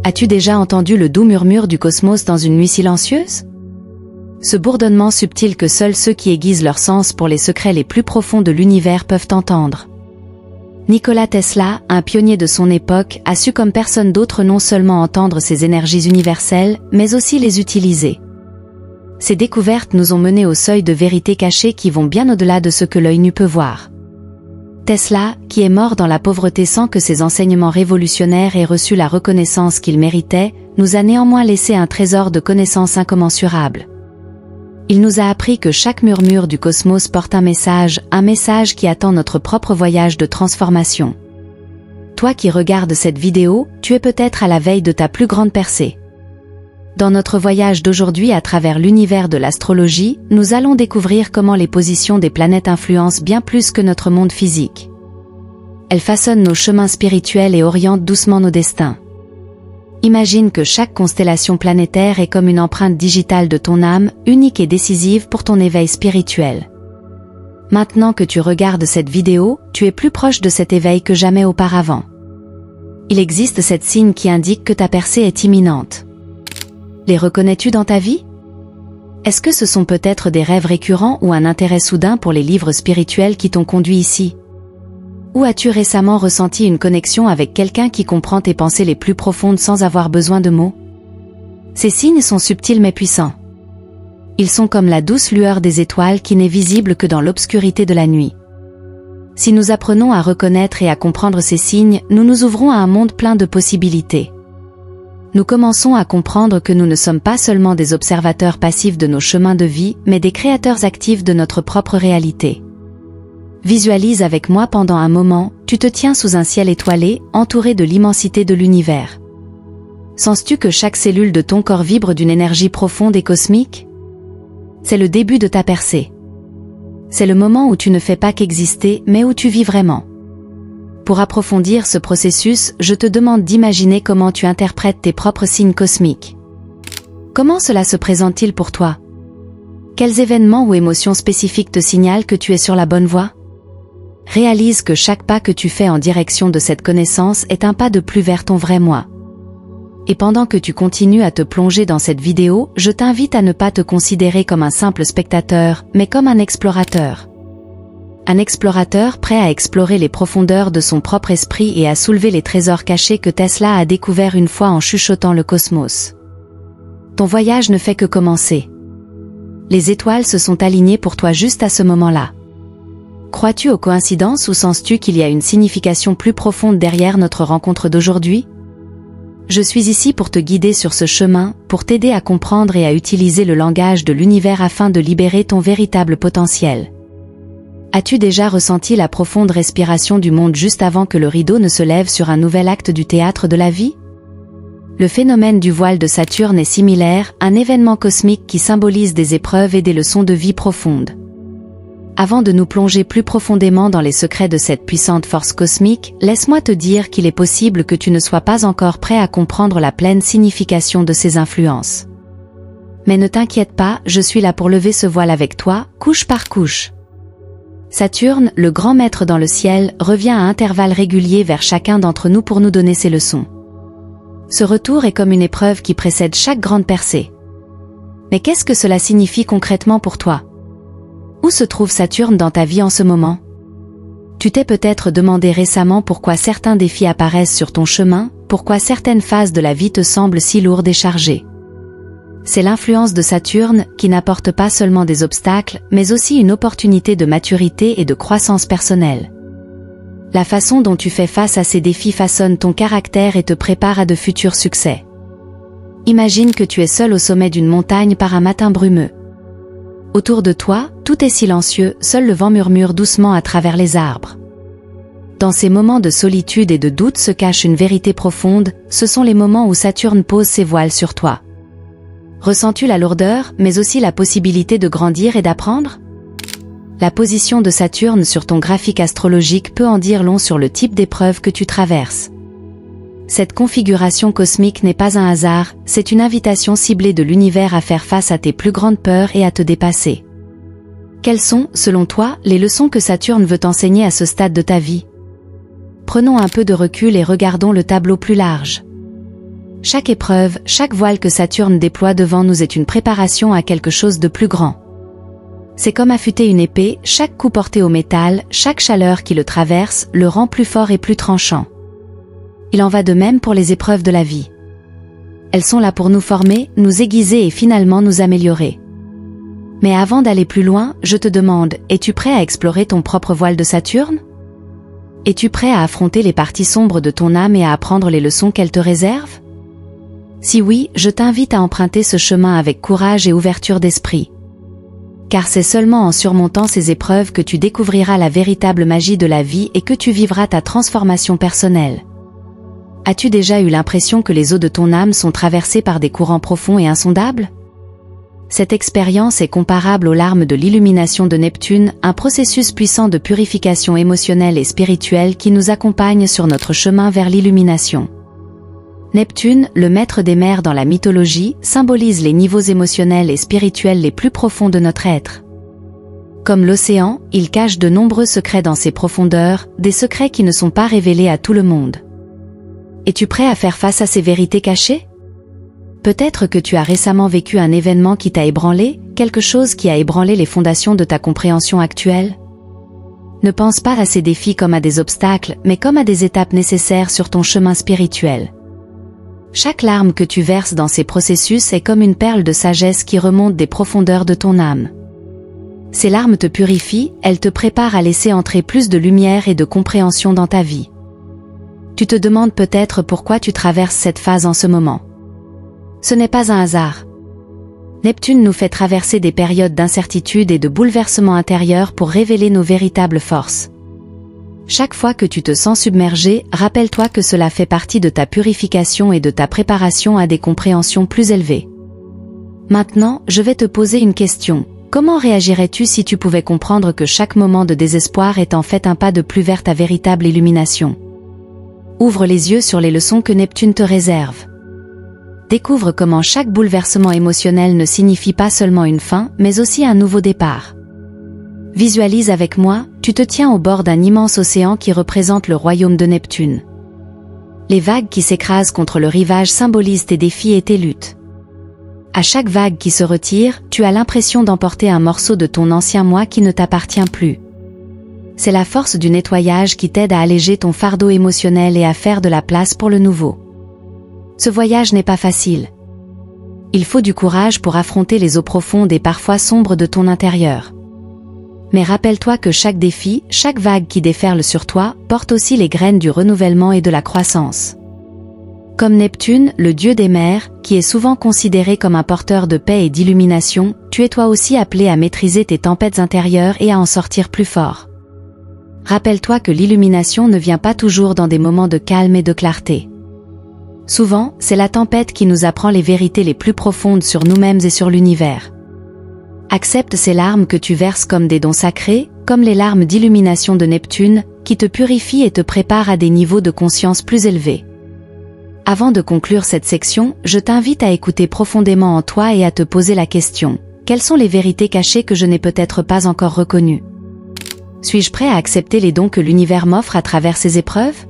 As-tu déjà entendu le doux murmure du cosmos dans une nuit silencieuse? Ce bourdonnement subtil que seuls ceux qui aiguisent leur sens pour les secrets les plus profonds de l'univers peuvent entendre. Nikola Tesla, un pionnier de son époque, a su comme personne d'autre non seulement entendre ces énergies universelles, mais aussi les utiliser. Ces découvertes nous ont menés au seuil de vérités cachées qui vont bien au-delà de ce que l'œil nu peut voir. Tesla, qui est mort dans la pauvreté sans que ses enseignements révolutionnaires aient reçu la reconnaissance qu'ils méritaient, nous a néanmoins laissé un trésor de connaissances incommensurables. Il nous a appris que chaque murmure du cosmos porte un message qui attend notre propre voyage de transformation. Toi qui regardes cette vidéo, tu es peut-être à la veille de ta plus grande percée. Dans notre voyage d'aujourd'hui à travers l'univers de l'astrologie, nous allons découvrir comment les positions des planètes influencent bien plus que notre monde physique. Elles façonnent nos chemins spirituels et orientent doucement nos destins. Imagine que chaque constellation planétaire est comme une empreinte digitale de ton âme, unique et décisive pour ton éveil spirituel. Maintenant que tu regardes cette vidéo, tu es plus proche de cet éveil que jamais auparavant. Il existe 7 signes qui indiquent que ta percée est imminente. Les reconnais-tu dans ta vie? Est-ce que ce sont peut-être des rêves récurrents ou un intérêt soudain pour les livres spirituels qui t'ont conduit ici? Ou as-tu récemment ressenti une connexion avec quelqu'un qui comprend tes pensées les plus profondes sans avoir besoin de mots? Ces signes sont subtils mais puissants. Ils sont comme la douce lueur des étoiles qui n'est visible que dans l'obscurité de la nuit. Si nous apprenons à reconnaître et à comprendre ces signes, nous nous ouvrons à un monde plein de possibilités. Nous commençons à comprendre que nous ne sommes pas seulement des observateurs passifs de nos chemins de vie, mais des créateurs actifs de notre propre réalité. Visualise avec moi pendant un moment, tu te tiens sous un ciel étoilé, entouré de l'immensité de l'univers. Sens-tu que chaque cellule de ton corps vibre d'une énergie profonde et cosmique? C'est le début de ta percée. C'est le moment où tu ne fais pas qu'exister, mais où tu vis vraiment. Pour approfondir ce processus, je te demande d'imaginer comment tu interprètes tes propres signes cosmiques. Comment cela se présente-t-il pour toi? Quels événements ou émotions spécifiques te signalent que tu es sur la bonne voie? Réalise que chaque pas que tu fais en direction de cette connaissance est un pas de plus vers ton vrai moi. Et pendant que tu continues à te plonger dans cette vidéo, je t'invite à ne pas te considérer comme un simple spectateur, mais comme un explorateur. Un explorateur prêt à explorer les profondeurs de son propre esprit et à soulever les trésors cachés que Tesla a découverts une fois en chuchotant le cosmos. Ton voyage ne fait que commencer. Les étoiles se sont alignées pour toi juste à ce moment-là. Crois-tu aux coïncidences ou sens-tu qu'il y a une signification plus profonde derrière notre rencontre d'aujourd'hui? Je suis ici pour te guider sur ce chemin, pour t'aider à comprendre et à utiliser le langage de l'univers afin de libérer ton véritable potentiel. As-tu déjà ressenti la profonde respiration du monde juste avant que le rideau ne se lève sur un nouvel acte du théâtre de la vie? Le phénomène du voile de Saturne est similaire, un événement cosmique qui symbolise des épreuves et des leçons de vie profondes. Avant de nous plonger plus profondément dans les secrets de cette puissante force cosmique, laisse-moi te dire qu'il est possible que tu ne sois pas encore prêt à comprendre la pleine signification de ces influences. Mais ne t'inquiète pas, je suis là pour lever ce voile avec toi, couche par couche. Saturne, le grand maître dans le ciel, revient à intervalles réguliers vers chacun d'entre nous pour nous donner ses leçons. Ce retour est comme une épreuve qui précède chaque grande percée. Mais qu'est-ce que cela signifie concrètement pour toi? Où se trouve Saturne dans ta vie en ce moment? Tu t'es peut-être demandé récemment pourquoi certains défis apparaissent sur ton chemin, pourquoi certaines phases de la vie te semblent si lourdes et chargées. C'est l'influence de Saturne qui n'apporte pas seulement des obstacles, mais aussi une opportunité de maturité et de croissance personnelle. La façon dont tu fais face à ces défis façonne ton caractère et te prépare à de futurs succès. Imagine que tu es seul au sommet d'une montagne par un matin brumeux. Autour de toi, tout est silencieux, seul le vent murmure doucement à travers les arbres. Dans ces moments de solitude et de doute se cache une vérité profonde, ce sont les moments où Saturne pose ses voiles sur toi. Ressens-tu la lourdeur, mais aussi la possibilité de grandir et d'apprendre? La position de Saturne sur ton graphique astrologique peut en dire long sur le type d'épreuve que tu traverses. Cette configuration cosmique n'est pas un hasard, c'est une invitation ciblée de l'univers à faire face à tes plus grandes peurs et à te dépasser. Quelles sont, selon toi, les leçons que Saturne veut t'enseigner à ce stade de ta vie? Prenons un peu de recul et regardons le tableau plus large. Chaque épreuve, chaque voile que Saturne déploie devant nous est une préparation à quelque chose de plus grand. C'est comme affûter une épée, chaque coup porté au métal, chaque chaleur qui le traverse, le rend plus fort et plus tranchant. Il en va de même pour les épreuves de la vie. Elles sont là pour nous former, nous aiguiser et finalement nous améliorer. Mais avant d'aller plus loin, je te demande, es-tu prêt à explorer ton propre voile de Saturne? Es-tu prêt à affronter les parties sombres de ton âme et à apprendre les leçons qu'elle te réserve? Si oui, je t'invite à emprunter ce chemin avec courage et ouverture d'esprit. Car c'est seulement en surmontant ces épreuves que tu découvriras la véritable magie de la vie et que tu vivras ta transformation personnelle. As-tu déjà eu l'impression que les eaux de ton âme sont traversées par des courants profonds et insondables? Cette expérience est comparable aux larmes de l'illumination de Neptune, un processus puissant de purification émotionnelle et spirituelle qui nous accompagne sur notre chemin vers l'illumination. Neptune, le maître des mers dans la mythologie, symbolise les niveaux émotionnels et spirituels les plus profonds de notre être. Comme l'océan, il cache de nombreux secrets dans ses profondeurs, des secrets qui ne sont pas révélés à tout le monde. Es-tu prêt à faire face à ces vérités cachées? Peut-être que tu as récemment vécu un événement qui t'a ébranlé, quelque chose qui a ébranlé les fondations de ta compréhension actuelle. Ne pense pas à ces défis comme à des obstacles, mais comme à des étapes nécessaires sur ton chemin spirituel. Chaque larme que tu verses dans ces processus est comme une perle de sagesse qui remonte des profondeurs de ton âme. Ces larmes te purifient, elles te préparent à laisser entrer plus de lumière et de compréhension dans ta vie. Tu te demandes peut-être pourquoi tu traverses cette phase en ce moment. Ce n'est pas un hasard. Neptune nous fait traverser des périodes d'incertitude et de bouleversement intérieur pour révéler nos véritables forces. Chaque fois que tu te sens submergé, rappelle-toi que cela fait partie de ta purification et de ta préparation à des compréhensions plus élevées. Maintenant, je vais te poser une question. Comment réagirais-tu si tu pouvais comprendre que chaque moment de désespoir est en fait un pas de plus vers ta véritable illumination? Ouvre les yeux sur les leçons que Neptune te réserve. Découvre comment chaque bouleversement émotionnel ne signifie pas seulement une fin, mais aussi un nouveau départ. Visualise avec moi, tu te tiens au bord d'un immense océan qui représente le royaume de Neptune. Les vagues qui s'écrasent contre le rivage symbolisent tes défis et tes luttes. À chaque vague qui se retire, tu as l'impression d'emporter un morceau de ton ancien moi qui ne t'appartient plus. C'est la force du nettoyage qui t'aide à alléger ton fardeau émotionnel et à faire de la place pour le nouveau. Ce voyage n'est pas facile. Il faut du courage pour affronter les eaux profondes et parfois sombres de ton intérieur. Mais rappelle-toi que chaque défi, chaque vague qui déferle sur toi, porte aussi les graines du renouvellement et de la croissance. Comme Neptune, le dieu des mers, qui est souvent considéré comme un porteur de paix et d'illumination, tu es toi aussi appelé à maîtriser tes tempêtes intérieures et à en sortir plus fort. Rappelle-toi que l'illumination ne vient pas toujours dans des moments de calme et de clarté. Souvent, c'est la tempête qui nous apprend les vérités les plus profondes sur nous-mêmes et sur l'univers. Accepte ces larmes que tu verses comme des dons sacrés, comme les larmes d'illumination de Neptune, qui te purifient et te préparent à des niveaux de conscience plus élevés. Avant de conclure cette section, je t'invite à écouter profondément en toi et à te poser la question: quelles sont les vérités cachées que je n'ai peut-être pas encore reconnues? Suis-je prêt à accepter les dons que l'univers m'offre à travers ces épreuves?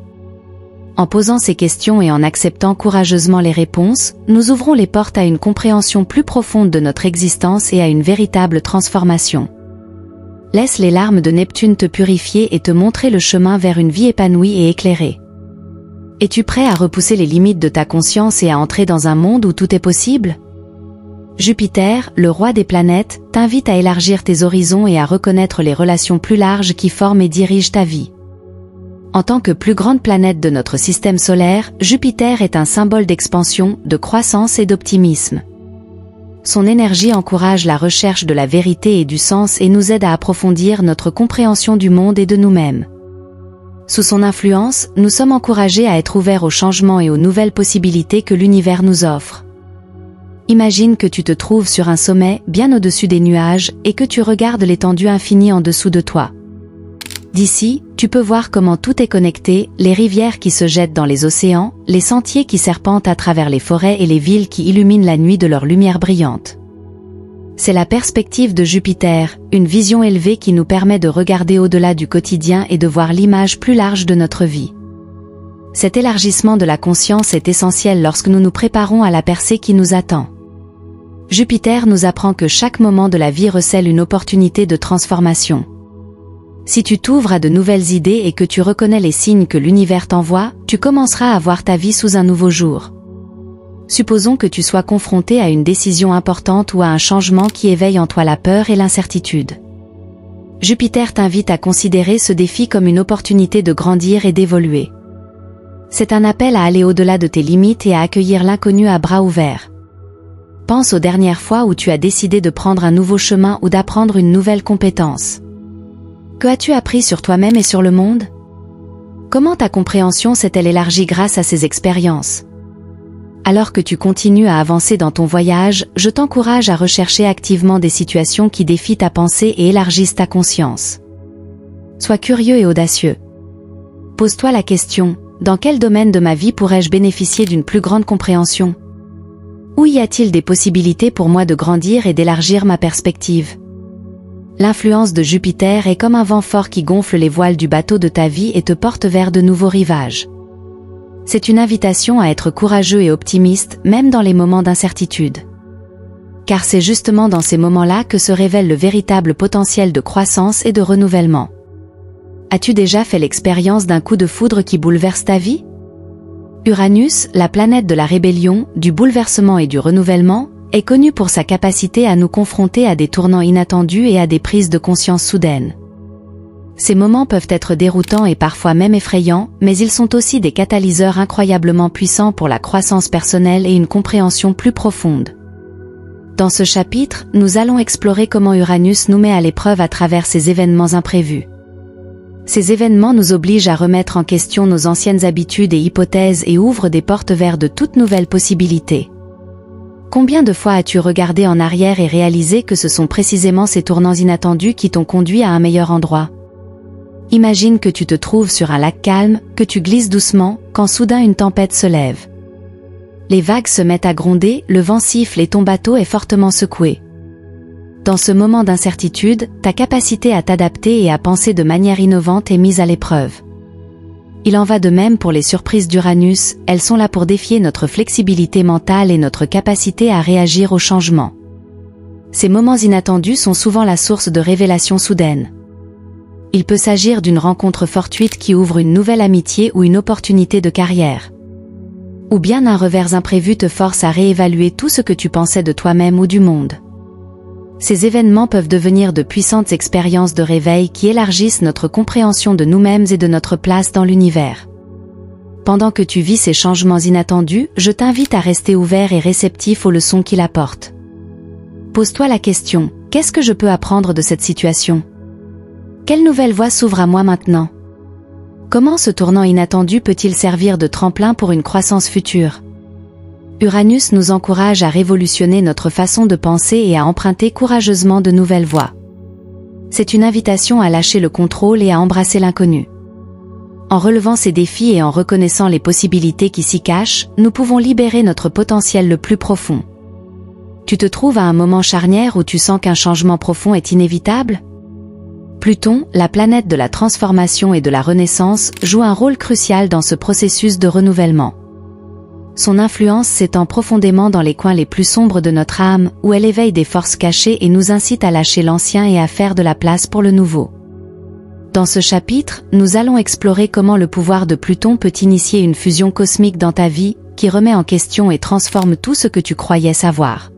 En posant ces questions et en acceptant courageusement les réponses, nous ouvrons les portes à une compréhension plus profonde de notre existence et à une véritable transformation. Laisse les larmes de Neptune te purifier et te montrer le chemin vers une vie épanouie et éclairée. Es-tu prêt à repousser les limites de ta conscience et à entrer dans un monde où tout est possible? Jupiter, le roi des planètes, t'invite à élargir tes horizons et à reconnaître les relations plus larges qui forment et dirigent ta vie. En tant que plus grande planète de notre système solaire, Jupiter est un symbole d'expansion, de croissance et d'optimisme. Son énergie encourage la recherche de la vérité et du sens et nous aide à approfondir notre compréhension du monde et de nous-mêmes. Sous son influence, nous sommes encouragés à être ouverts aux changements et aux nouvelles possibilités que l'univers nous offre. Imagine que tu te trouves sur un sommet, bien au-dessus des nuages, et que tu regardes l'étendue infinie en dessous de toi. D'ici, tu peux voir comment tout est connecté, les rivières qui se jettent dans les océans, les sentiers qui serpentent à travers les forêts et les villes qui illuminent la nuit de leur lumière brillante. C'est la perspective de Jupiter, une vision élevée qui nous permet de regarder au-delà du quotidien et de voir l'image plus large de notre vie. Cet élargissement de la conscience est essentiel lorsque nous nous préparons à la percée qui nous attend. Jupiter nous apprend que chaque moment de la vie recèle une opportunité de transformation. Si tu t'ouvres à de nouvelles idées et que tu reconnais les signes que l'univers t'envoie, tu commenceras à voir ta vie sous un nouveau jour. Supposons que tu sois confronté à une décision importante ou à un changement qui éveille en toi la peur et l'incertitude. Jupiter t'invite à considérer ce défi comme une opportunité de grandir et d'évoluer. C'est un appel à aller au-delà de tes limites et à accueillir l'inconnu à bras ouverts. Pense aux dernières fois où tu as décidé de prendre un nouveau chemin ou d'apprendre une nouvelle compétence. Que as-tu appris sur toi-même et sur le monde? Comment ta compréhension s'est-elle élargie grâce à ces expériences? Alors que tu continues à avancer dans ton voyage, je t'encourage à rechercher activement des situations qui défient ta pensée et élargissent ta conscience. Sois curieux et audacieux. Pose-toi la question, dans quel domaine de ma vie pourrais-je bénéficier d'une plus grande compréhension? Où y a-t-il des possibilités pour moi de grandir et d'élargir ma perspective? L'influence de Jupiter est comme un vent fort qui gonfle les voiles du bateau de ta vie et te porte vers de nouveaux rivages. C'est une invitation à être courageux et optimiste, même dans les moments d'incertitude. Car c'est justement dans ces moments-là que se révèle le véritable potentiel de croissance et de renouvellement. As-tu déjà fait l'expérience d'un coup de foudre qui bouleverse ta vie? Uranus, la planète de la rébellion, du bouleversement et du renouvellement, est connue pour sa capacité à nous confronter à des tournants inattendus et à des prises de conscience soudaines. Ces moments peuvent être déroutants et parfois même effrayants, mais ils sont aussi des catalyseurs incroyablement puissants pour la croissance personnelle et une compréhension plus profonde. Dans ce chapitre, nous allons explorer comment Uranus nous met à l'épreuve à travers ces événements imprévus. Ces événements nous obligent à remettre en question nos anciennes habitudes et hypothèses et ouvrent des portes vers de toutes nouvelles possibilités. Combien de fois as-tu regardé en arrière et réalisé que ce sont précisément ces tournants inattendus qui t'ont conduit à un meilleur endroit? Imagine que tu te trouves sur un lac calme, que tu glisses doucement, quand soudain une tempête se lève. Les vagues se mettent à gronder, le vent siffle et ton bateau est fortement secoué. Dans ce moment d'incertitude, ta capacité à t'adapter et à penser de manière innovante est mise à l'épreuve. Il en va de même pour les surprises d'Uranus, elles sont là pour défier notre flexibilité mentale et notre capacité à réagir aux changements. Ces moments inattendus sont souvent la source de révélations soudaines. Il peut s'agir d'une rencontre fortuite qui ouvre une nouvelle amitié ou une opportunité de carrière. Ou bien un revers imprévu te force à réévaluer tout ce que tu pensais de toi-même ou du monde. Ces événements peuvent devenir de puissantes expériences de réveil qui élargissent notre compréhension de nous-mêmes et de notre place dans l'univers. Pendant que tu vis ces changements inattendus, je t'invite à rester ouvert et réceptif aux leçons qu'ils apportent. Pose-toi la question, qu'est-ce que je peux apprendre de cette situation? Quelle nouvelle voie s'ouvre à moi maintenant? Comment ce tournant inattendu peut-il servir de tremplin pour une croissance future? Uranus nous encourage à révolutionner notre façon de penser et à emprunter courageusement de nouvelles voies. C'est une invitation à lâcher le contrôle et à embrasser l'inconnu. En relevant ces défis et en reconnaissant les possibilités qui s'y cachent, nous pouvons libérer notre potentiel le plus profond. Tu te trouves à un moment charnière où tu sens qu'un changement profond est inévitable? Pluton, la planète de la transformation et de la renaissance, joue un rôle crucial dans ce processus de renouvellement. Son influence s'étend profondément dans les coins les plus sombres de notre âme, où elle éveille des forces cachées et nous incite à lâcher l'ancien et à faire de la place pour le nouveau. Dans ce chapitre, nous allons explorer comment le pouvoir de Pluton peut initier une fusion cosmique dans ta vie, qui remet en question et transforme tout ce que tu croyais savoir.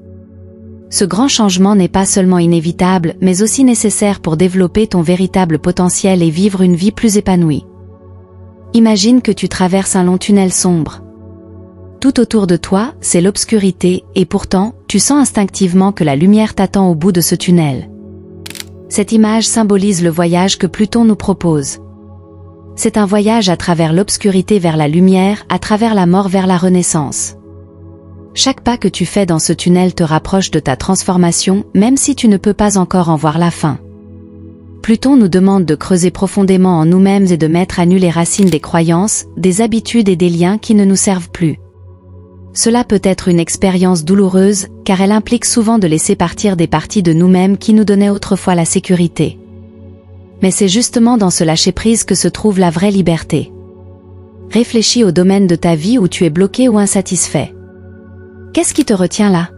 Ce grand changement n'est pas seulement inévitable, mais aussi nécessaire pour développer ton véritable potentiel et vivre une vie plus épanouie. Imagine que tu traverses un long tunnel sombre. Tout autour de toi, c'est l'obscurité, et pourtant, tu sens instinctivement que la lumière t'attend au bout de ce tunnel. Cette image symbolise le voyage que Pluton nous propose. C'est un voyage à travers l'obscurité vers la lumière, à travers la mort vers la renaissance. Chaque pas que tu fais dans ce tunnel te rapproche de ta transformation, même si tu ne peux pas encore en voir la fin. Pluton nous demande de creuser profondément en nous-mêmes et de mettre à nu les racines des croyances, des habitudes et des liens qui ne nous servent plus. Cela peut être une expérience douloureuse, car elle implique souvent de laisser partir des parties de nous-mêmes qui nous donnaient autrefois la sécurité. Mais c'est justement dans ce lâcher-prise que se trouve la vraie liberté. Réfléchis au domaine de ta vie où tu es bloqué ou insatisfait. Qu'est-ce qui te retient là?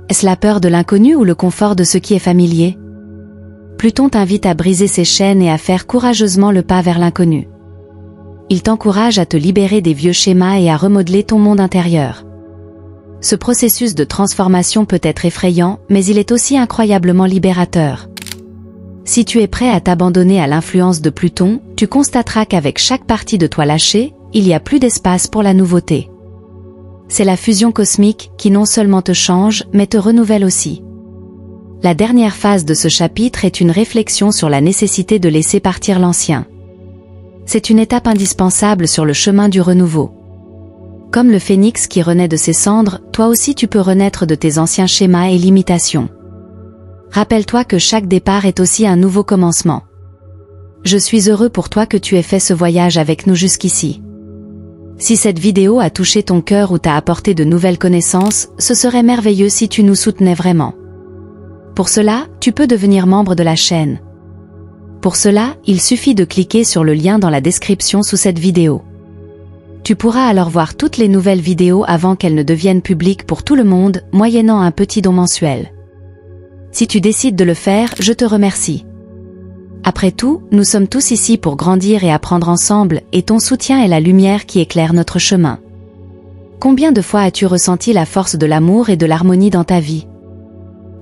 Est-ce la peur de l'inconnu ou le confort de ce qui est familier? Pluton t'invite à briser ses chaînes et à faire courageusement le pas vers l'inconnu. Il t'encourage à te libérer des vieux schémas et à remodeler ton monde intérieur. Ce processus de transformation peut être effrayant, mais il est aussi incroyablement libérateur. Si tu es prêt à t'abandonner à l'influence de Pluton, tu constateras qu'avec chaque partie de toi lâchée, il y a plus d'espace pour la nouveauté. C'est la fusion cosmique qui non seulement te change, mais te renouvelle aussi. La dernière phase de ce chapitre est une réflexion sur la nécessité de laisser partir l'ancien. C'est une étape indispensable sur le chemin du renouveau. Comme le phénix qui renaît de ses cendres, toi aussi tu peux renaître de tes anciens schémas et limitations. Rappelle-toi que chaque départ est aussi un nouveau commencement. Je suis heureux pour toi que tu aies fait ce voyage avec nous jusqu'ici. Si cette vidéo a touché ton cœur ou t'a apporté de nouvelles connaissances, ce serait merveilleux si tu nous soutenais vraiment. Pour cela, tu peux devenir membre de la chaîne. Pour cela, il suffit de cliquer sur le lien dans la description sous cette vidéo. Tu pourras alors voir toutes les nouvelles vidéos avant qu'elles ne deviennent publiques pour tout le monde, moyennant un petit don mensuel. Si tu décides de le faire, je te remercie. Après tout, nous sommes tous ici pour grandir et apprendre ensemble, et ton soutien est la lumière qui éclaire notre chemin. Combien de fois as-tu ressenti la force de l'amour et de l'harmonie dans ta vie?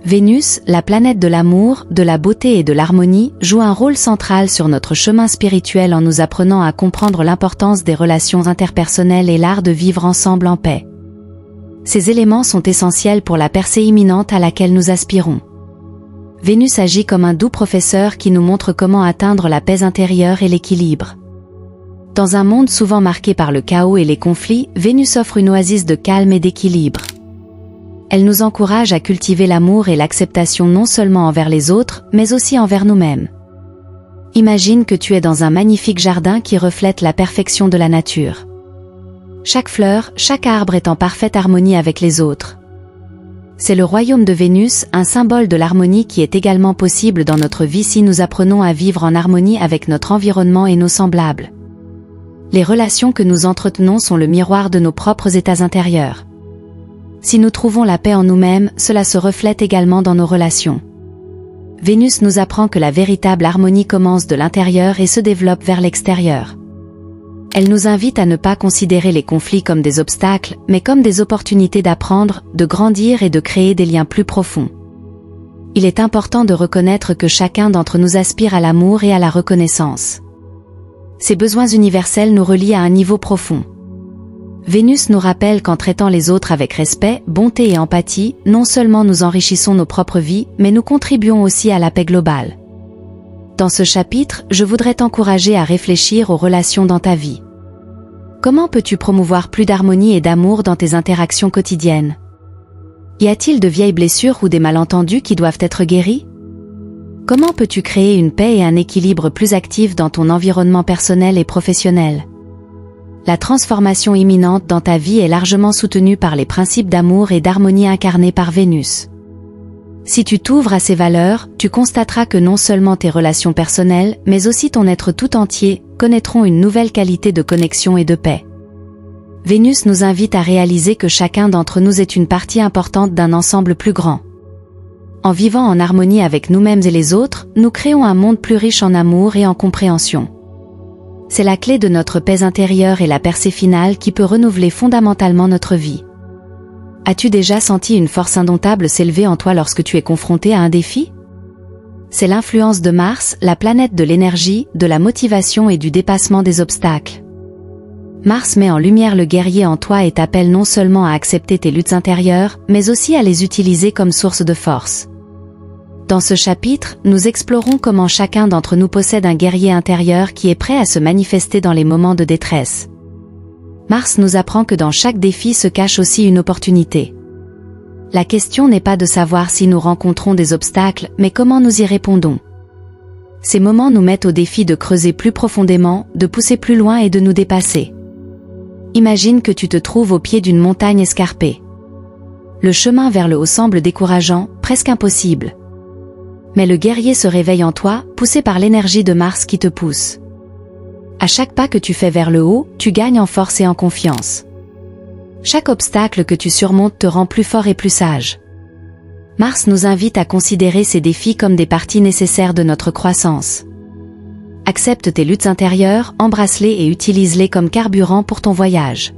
Vénus, la planète de l'amour, de la beauté et de l'harmonie, joue un rôle central sur notre chemin spirituel en nous apprenant à comprendre l'importance des relations interpersonnelles et l'art de vivre ensemble en paix. Ces éléments sont essentiels pour la percée imminente à laquelle nous aspirons. Vénus agit comme un doux professeur qui nous montre comment atteindre la paix intérieure et l'équilibre. Dans un monde souvent marqué par le chaos et les conflits, Vénus offre une oasis de calme et d'équilibre. Elle nous encourage à cultiver l'amour et l'acceptation non seulement envers les autres, mais aussi envers nous-mêmes. Imagine que tu es dans un magnifique jardin qui reflète la perfection de la nature. Chaque fleur, chaque arbre est en parfaite harmonie avec les autres. C'est le royaume de Vénus, un symbole de l'harmonie qui est également possible dans notre vie si nous apprenons à vivre en harmonie avec notre environnement et nos semblables. Les relations que nous entretenons sont le miroir de nos propres états intérieurs. Si nous trouvons la paix en nous-mêmes, cela se reflète également dans nos relations. Vénus nous apprend que la véritable harmonie commence de l'intérieur et se développe vers l'extérieur. Elle nous invite à ne pas considérer les conflits comme des obstacles, mais comme des opportunités d'apprendre, de grandir et de créer des liens plus profonds. Il est important de reconnaître que chacun d'entre nous aspire à l'amour et à la reconnaissance. Ces besoins universels nous relient à un niveau profond. Vénus nous rappelle qu'en traitant les autres avec respect, bonté et empathie, non seulement nous enrichissons nos propres vies, mais nous contribuons aussi à la paix globale. Dans ce chapitre, je voudrais t'encourager à réfléchir aux relations dans ta vie. Comment peux-tu promouvoir plus d'harmonie et d'amour dans tes interactions quotidiennes? Y a-t-il de vieilles blessures ou des malentendus qui doivent être guéris? Comment peux-tu créer une paix et un équilibre plus actifs dans ton environnement personnel et professionnel? La transformation imminente dans ta vie est largement soutenue par les principes d'amour et d'harmonie incarnés par Vénus. Si tu t'ouvres à ces valeurs, tu constateras que non seulement tes relations personnelles, mais aussi ton être tout entier, connaîtront une nouvelle qualité de connexion et de paix. Vénus nous invite à réaliser que chacun d'entre nous est une partie importante d'un ensemble plus grand. En vivant en harmonie avec nous-mêmes et les autres, nous créons un monde plus riche en amour et en compréhension. C'est la clé de notre paix intérieure et la percée finale qui peut renouveler fondamentalement notre vie. As-tu déjà senti une force indomptable s'élever en toi lorsque tu es confronté à un défi? C'est l'influence de Mars, la planète de l'énergie, de la motivation et du dépassement des obstacles. Mars met en lumière le guerrier en toi et t'appelle non seulement à accepter tes luttes intérieures, mais aussi à les utiliser comme source de force. Dans ce chapitre, nous explorons comment chacun d'entre nous possède un guerrier intérieur qui est prêt à se manifester dans les moments de détresse. Mars nous apprend que dans chaque défi se cache aussi une opportunité. La question n'est pas de savoir si nous rencontrons des obstacles, mais comment nous y répondons. Ces moments nous mettent au défi de creuser plus profondément, de pousser plus loin et de nous dépasser. Imagine que tu te trouves au pied d'une montagne escarpée. Le chemin vers le haut semble décourageant, presque impossible. Mais le guerrier se réveille en toi, poussé par l'énergie de Mars qui te pousse. À chaque pas que tu fais vers le haut, tu gagnes en force et en confiance. Chaque obstacle que tu surmontes te rend plus fort et plus sage. Mars nous invite à considérer ces défis comme des parties nécessaires de notre croissance. Accepte tes luttes intérieures, embrasse-les et utilise-les comme carburant pour ton voyage.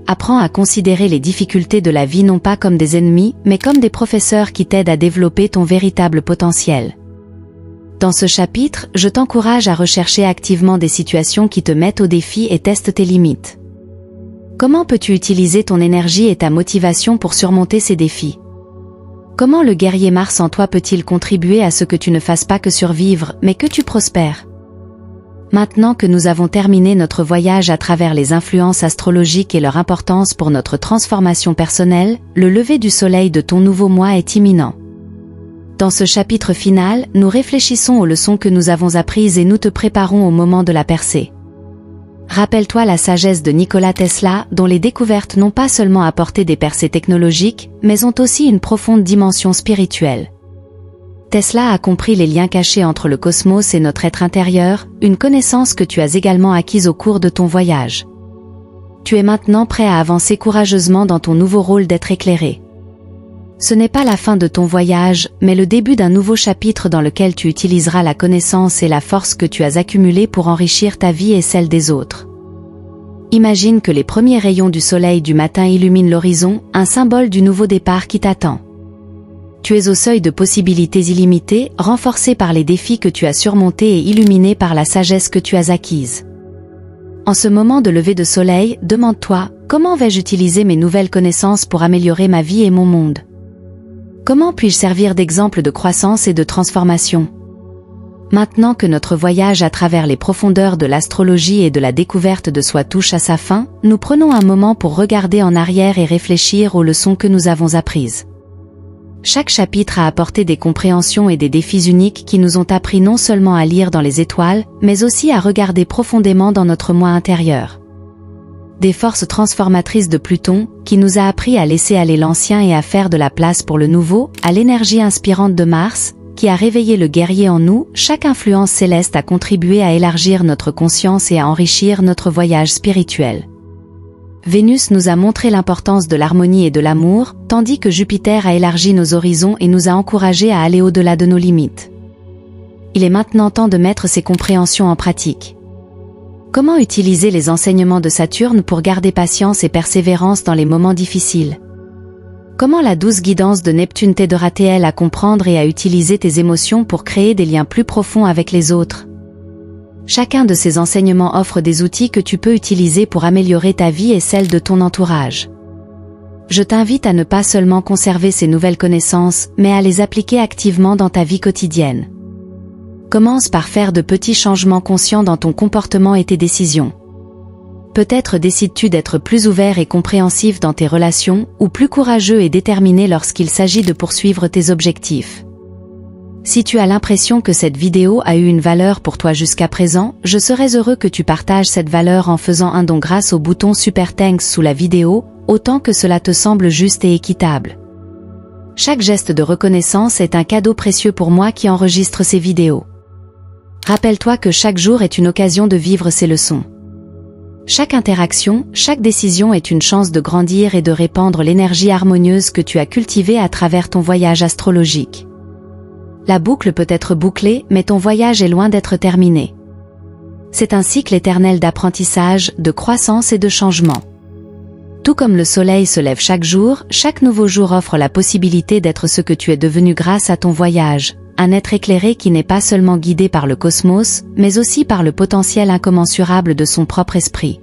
Apprends à considérer les difficultés de la vie non pas comme des ennemis, mais comme des professeurs qui t'aident à développer ton véritable potentiel. Dans ce chapitre, je t'encourage à rechercher activement des situations qui te mettent au défi et testent tes limites. Comment peux-tu utiliser ton énergie et ta motivation pour surmonter ces défis? Comment le guerrier Mars en toi peut-il contribuer à ce que tu ne fasses pas que survivre, mais que tu prospères? Maintenant que nous avons terminé notre voyage à travers les influences astrologiques et leur importance pour notre transformation personnelle, le lever du soleil de ton nouveau mois est imminent. Dans ce chapitre final, nous réfléchissons aux leçons que nous avons apprises et nous te préparons au moment de la percée. Rappelle-toi la sagesse de Nikola Tesla, dont les découvertes n'ont pas seulement apporté des percées technologiques, mais ont aussi une profonde dimension spirituelle. Tesla a compris les liens cachés entre le cosmos et notre être intérieur, une connaissance que tu as également acquise au cours de ton voyage. Tu es maintenant prêt à avancer courageusement dans ton nouveau rôle d'être éclairé. Ce n'est pas la fin de ton voyage, mais le début d'un nouveau chapitre dans lequel tu utiliseras la connaissance et la force que tu as accumulées pour enrichir ta vie et celle des autres. Imagine que les premiers rayons du soleil du matin illuminent l'horizon, un symbole du nouveau départ qui t'attend. Tu es au seuil de possibilités illimitées, renforcé par les défis que tu as surmontés et illuminé par la sagesse que tu as acquise. En ce moment de lever de soleil, demande-toi, comment vais-je utiliser mes nouvelles connaissances pour améliorer ma vie et mon monde? Comment puis-je servir d'exemple de croissance et de transformation? Maintenant que notre voyage à travers les profondeurs de l'astrologie et de la découverte de soi touche à sa fin, nous prenons un moment pour regarder en arrière et réfléchir aux leçons que nous avons apprises. Chaque chapitre a apporté des compréhensions et des défis uniques qui nous ont appris non seulement à lire dans les étoiles, mais aussi à regarder profondément dans notre moi intérieur. Des forces transformatrices de Pluton, qui nous a appris à laisser aller l'ancien et à faire de la place pour le nouveau, à l'énergie inspirante de Mars, qui a réveillé le guerrier en nous, chaque influence céleste a contribué à élargir notre conscience et à enrichir notre voyage spirituel. Vénus nous a montré l'importance de l'harmonie et de l'amour, tandis que Jupiter a élargi nos horizons et nous a encouragés à aller au-delà de nos limites. Il est maintenant temps de mettre ces compréhensions en pratique. Comment utiliser les enseignements de Saturne pour garder patience et persévérance dans les moments difficiles? Comment la douce guidance de Neptune t'aidera-t-elle à comprendre et à utiliser tes émotions pour créer des liens plus profonds avec les autres? Chacun de ces enseignements offre des outils que tu peux utiliser pour améliorer ta vie et celle de ton entourage. Je t'invite à ne pas seulement conserver ces nouvelles connaissances, mais à les appliquer activement dans ta vie quotidienne. Commence par faire de petits changements conscients dans ton comportement et tes décisions. Peut-être décides-tu d'être plus ouvert et compréhensif dans tes relations, ou plus courageux et déterminé lorsqu'il s'agit de poursuivre tes objectifs. Si tu as l'impression que cette vidéo a eu une valeur pour toi jusqu'à présent, je serais heureux que tu partages cette valeur en faisant un don grâce au bouton Super Thanks sous la vidéo, autant que cela te semble juste et équitable. Chaque geste de reconnaissance est un cadeau précieux pour moi qui enregistre ces vidéos. Rappelle-toi que chaque jour est une occasion de vivre ces leçons. Chaque interaction, chaque décision est une chance de grandir et de répandre l'énergie harmonieuse que tu as cultivée à travers ton voyage astrologique. La boucle peut être bouclée, mais ton voyage est loin d'être terminé. C'est un cycle éternel d'apprentissage, de croissance et de changement. Tout comme le soleil se lève chaque jour, chaque nouveau jour offre la possibilité d'être ce que tu es devenu grâce à ton voyage, un être éclairé qui n'est pas seulement guidé par le cosmos, mais aussi par le potentiel incommensurable de son propre esprit.